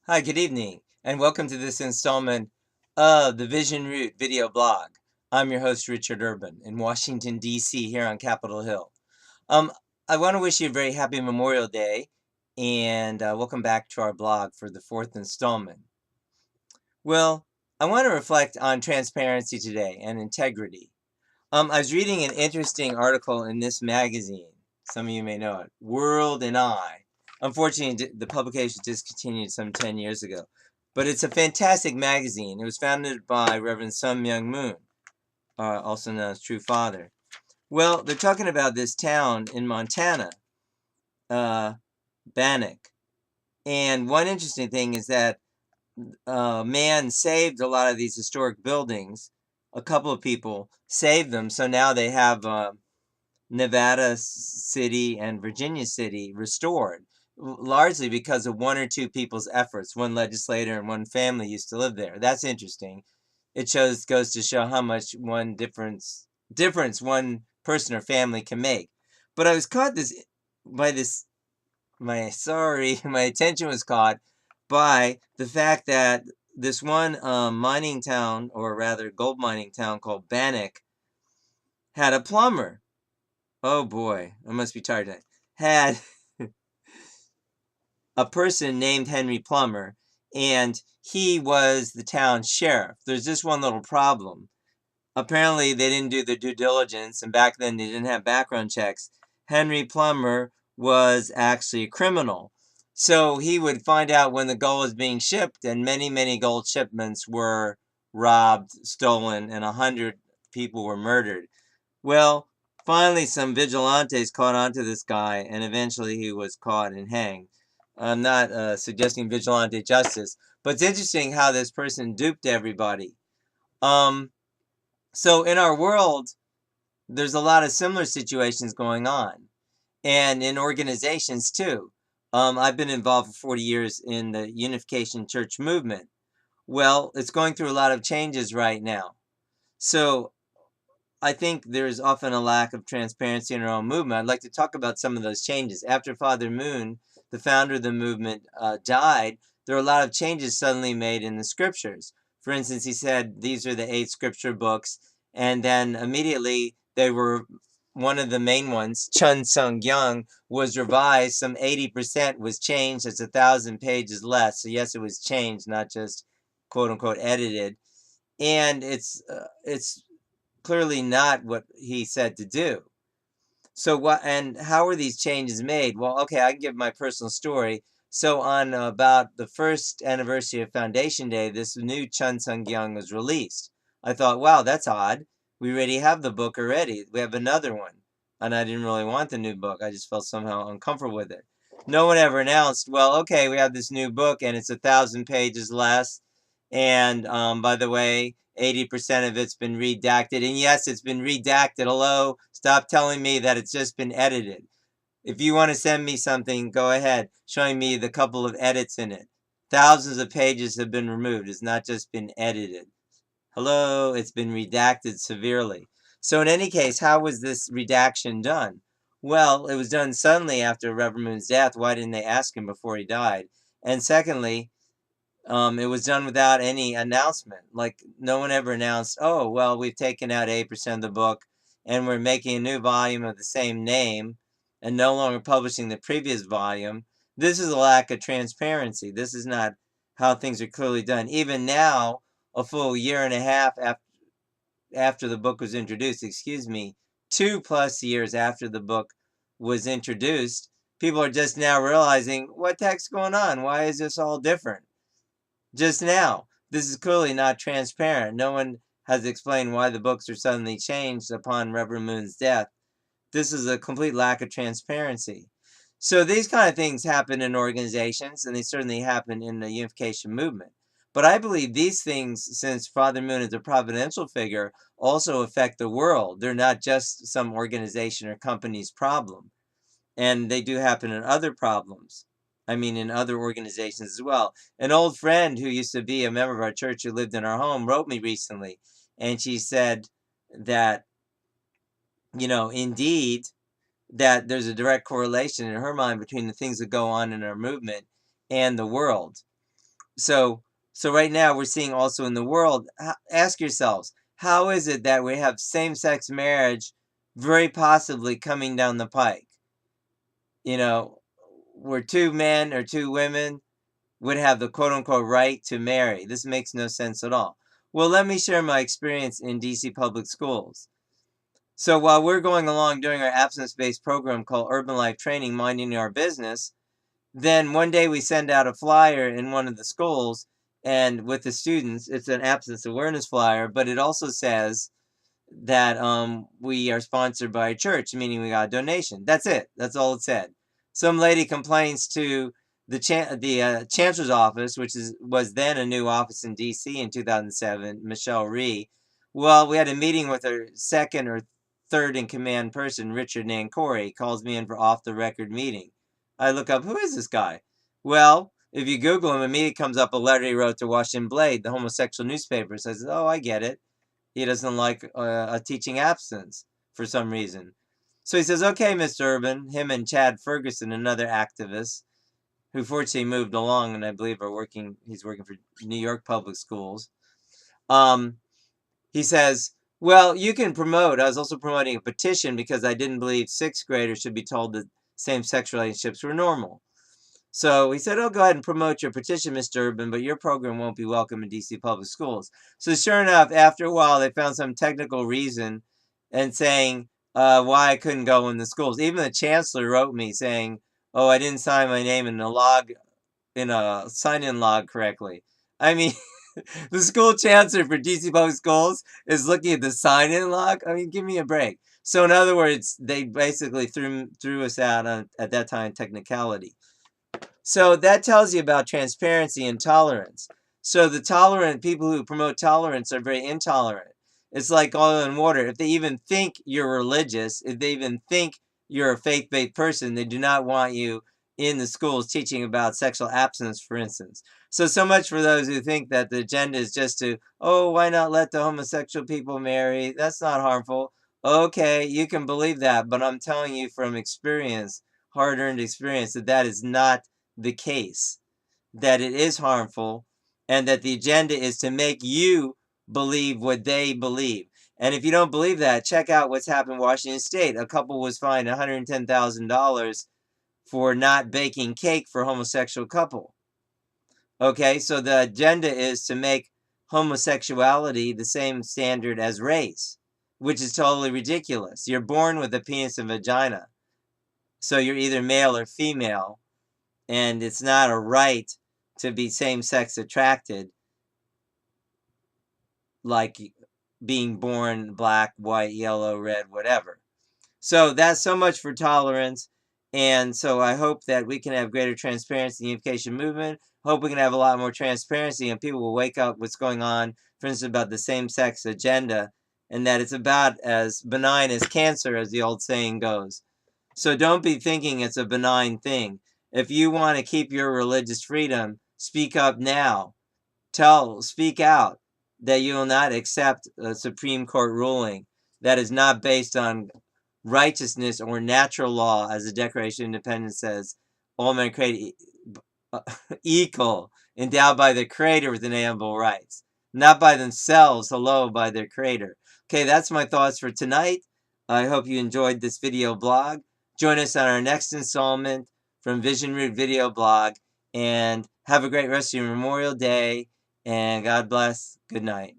Hi, good evening, and welcome to this installment of the Vision Root video blog. I'm your host, Richard Urban, in Washington, D.C., here on Capitol Hill. Um, I want to wish you a very happy Memorial Day, and welcome back to our blog for the fourth installment. Well, I want to reflect on transparency today and integrity. I was reading an interesting article in this magazine. Some of you may know it, World and I. Unfortunately, the publication discontinued some 10 years ago. But it's a fantastic magazine. It was founded by Reverend Sun Myung Moon, also known as True Father. Well, they're talking about this town in Montana, uh, Bannock. And one interesting thing is that man saved a lot of these historic buildings. A couple of people saved them, so now they have Nevada City and Virginia City restored, largely because of one or two people's efforts. One legislator and one family used to live there. That's interesting. It goes to show how much one difference one person or family can make. But I was caught by this my attention was caught by the fact that this one mining town, or rather gold mining town called Bannock, had a plumber. Oh boy, I must be tired tonight. Had a person named Henry Plummer, and he was the town sheriff. There's just one little problem. Apparently, they didn't do the due diligence, and back then they didn't have background checks. Henry Plummer was actually a criminal. So he would find out when the gold was being shipped, and many, many gold shipments were robbed, stolen, and 100 people were murdered. Well, finally, some vigilantes caught on to this guy, and eventually he was caught and hanged. I'm not suggesting vigilante justice, but it's interesting how this person duped everybody. Um, so in our world, there's a lot of similar situations going on, and in organizations too. I've been involved for 40 years in the Unification Church movement. Well, it's going through a lot of changes right now. So I think there's often a lack of transparency in our own movement. I'd like to talk about some of those changes. After Father Moon, the founder of the movement, died, there were a lot of changes suddenly made in the scriptures. For instance, he said these are the 8 scripture books, and then immediately they were one of the main ones, Chun Sung Gyung, was revised. Some 80% was changed. It's 1,000 pages less. So yes, it was changed, not just quote unquote edited. And it's clearly not what he said to do. So what and how were these changes made? Well, okay, I can give my personal story. So on about the first anniversary of Foundation Day, this new Chun Sung Gyung was released. I thought, wow, that's odd. We already have the book already. We have another one. And I didn't really want the new book. I just felt somehow uncomfortable with it. No one ever announced, well, okay, we have this new book and it's 1,000 pages less. And by the way, 80% of it's been redacted. And yes, it's been redacted. Hello, stop telling me that it's just been edited. If you want to send me something, go ahead, showing me the couple of edits in it. Thousands of pages have been removed. It's not just been edited. Hello, it's been redacted severely. So in any case, how was this redaction done? Well, it was done suddenly after Reverend Moon's death. Why didn't they ask him before he died? And secondly, it was done without any announcement. Like no one ever announced, "Oh, well, we've taken out 8% of the book, and we're making a new volume of the same name, and no longer publishing the previous volume." This is a lack of transparency. This is not how things are clearly done. Even now, a full year and a half after the book was introduced, excuse me, 2+ years after the book was introduced, people are just now realizing what the heck's going on. Why is this all different? Just now. This is clearly not transparent. No one has explained why the books are suddenly changed upon Reverend Moon's death. This is a complete lack of transparency. So these kind of things happen in organizations, and they certainly happen in the unification movement. But I believe these things, since Father Moon is a providential figure, also affect the world. They're not just some organization or company's problem. And they do happen in other problems. I mean, in other organizations as well. An old friend who used to be a member of our church who lived in our home wrote me recently, and she said that, indeed, that there's a direct correlation in her mind between the things that go on in our movement and the world. So, so right now we're seeing also in the world, ask yourselves, how is it that we have same-sex marriage very possibly coming down the pike? You know, where two men or two women would have the quote unquote right to marry. This makes no sense at all. Well, let me share my experience in DC public schools. So while we're going along doing our absence-based program called Urban Life Training, minding our business, then one day we send out a flyer in one of the schools and with the students, it's an absence awareness flyer, but it also says that we are sponsored by a church, meaning we got a donation. That's it. That's all it said. Some lady complains to the chancellor's office, which was then a new office in D.C. in 2007, Michelle Rhee. Well, we had a meeting with her second or third in command person, Richard Nancori. He calls me in for off the record meeting. I look up, who is this guy? Well, if you Google him, immediately comes up a letter he wrote to Washington Blade, the homosexual newspaper. So I said, oh, I get it. He doesn't like a teaching absence for some reason. So he says, okay, Mr. Urban, him and Chad Ferguson, another activist, who fortunately moved along and I believe he's working for New York public schools. He says, well, you can promote. I was also promoting a petition because I didn't believe sixth graders should be told that same-sex relationships were normal. So he said, oh, go ahead and promote your petition, Mr. Urban, but your program won't be welcome in DC public schools. So sure enough, after a while, they found some technical reason and saying why I couldn't go in the schools. Even the chancellor wrote me saying, oh, I didn't sign my name in a sign-in log correctly. I mean, the school chancellor for DC public schools is looking at the sign-in log. I mean, give me a break. So in other words, they basically threw us out at that time technicality. So that tells you about transparency and tolerance. So the tolerant people who promote tolerance are very intolerant. It's like oil and water. If they even think you're religious, if they even think you're a faith-based person, they do not want you in the schools teaching about sexual abstinence, for instance. So much for those who think that the agenda is just to, oh, why not let the homosexual people marry? That's not harmful. Okay, you can believe that, but I'm telling you from experience, hard-earned experience, that that is not the case, that it is harmful, and that the agenda is to make you believe what they believe. And if you don't believe that, check out what's happened in Washington State. A couple was fined $110,000 for not baking cake for a homosexual couple. Okay, so the agenda is to make homosexuality the same standard as race, which is totally ridiculous. You're born with a penis and vagina, so you're either male or female, and it's not a right to be same-sex attracted, like being born black, white, yellow, red, whatever. So that's so much for tolerance. And so I hope that we can have greater transparency in the unification movement. Hope we can have a lot more transparency and people will wake up what's going on, for instance, about the same-sex agenda, and that it's about as benign as cancer, as the old saying goes. So don't be thinking it's a benign thing. If you want to keep your religious freedom, speak up now. Speak out that you will not accept a Supreme Court ruling that is not based on righteousness or natural law, as the Declaration of Independence says, all men created equal, endowed by the Creator with inalienable rights, not by themselves, hello, by their Creator. Okay, that's my thoughts for tonight. I hope you enjoyed this video blog. Join us on our next installment from Vision Root Video Blog, and have a great rest of your Memorial Day, and God bless. Good night.